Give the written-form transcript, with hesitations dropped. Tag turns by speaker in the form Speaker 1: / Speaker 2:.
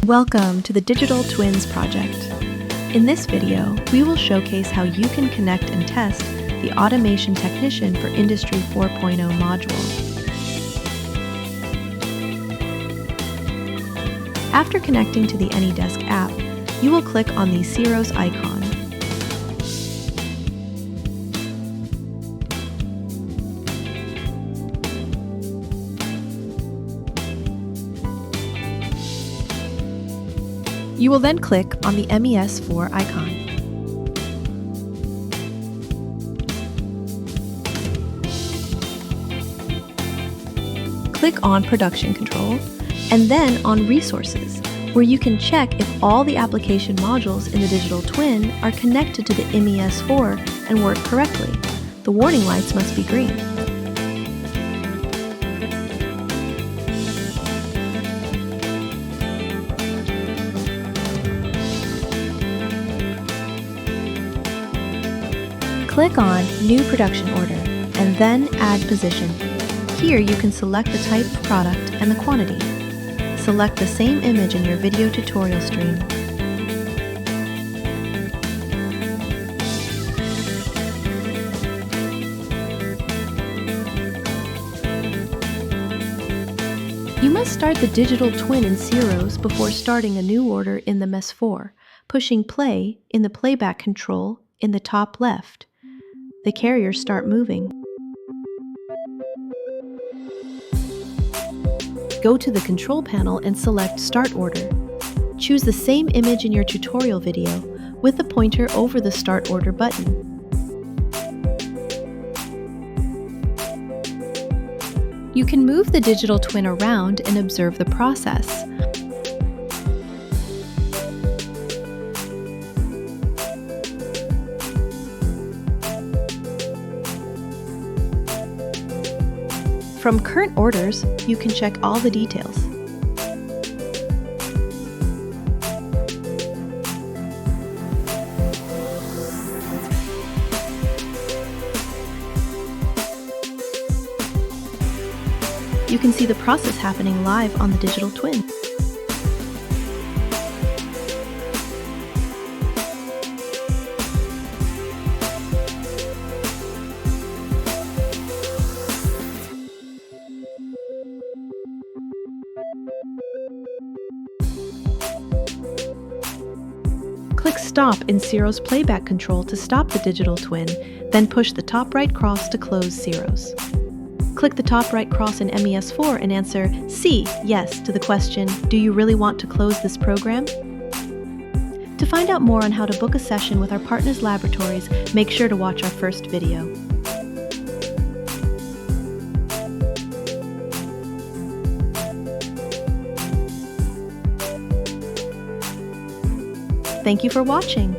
Speaker 1: Welcome to the Digital Twins project. In this video, we will showcase how you can connect and test the Automation Technician for Industry 4.0 module. After connecting to the AnyDesk app, you will click on the Zeros icon. You will then click on the MES4 icon. Click on Production Control, and then on Resources, where you can check if all the application modules in the Digital Twin are connected to the MES4 and work correctly. The warning lights must be green. Click on New Production Order, and then Add Position. Here you can select the type of product and the quantity. Select the same image in your video tutorial stream. You must start the Digital Twin in Zeros before starting a new order in the MES4, pushing play in the playback control in the top left. The carriers start moving. Go to the control panel and select Start Order. Choose the same image in your tutorial video with the pointer over the Start Order button. You can move the Digital Twin around and observe the process. From current orders, you can check all the details. You can see the process happening live on the Digital Twin. Click Stop in Zeros Playback Control to stop the Digital Twin, then push the top right cross to close Zeros. Click the top right cross in MES4 and answer C, yes to the question, do you really want to close this program? To find out more on how to book a session with our partners' laboratories, make sure to watch our first video. Thank you for watching.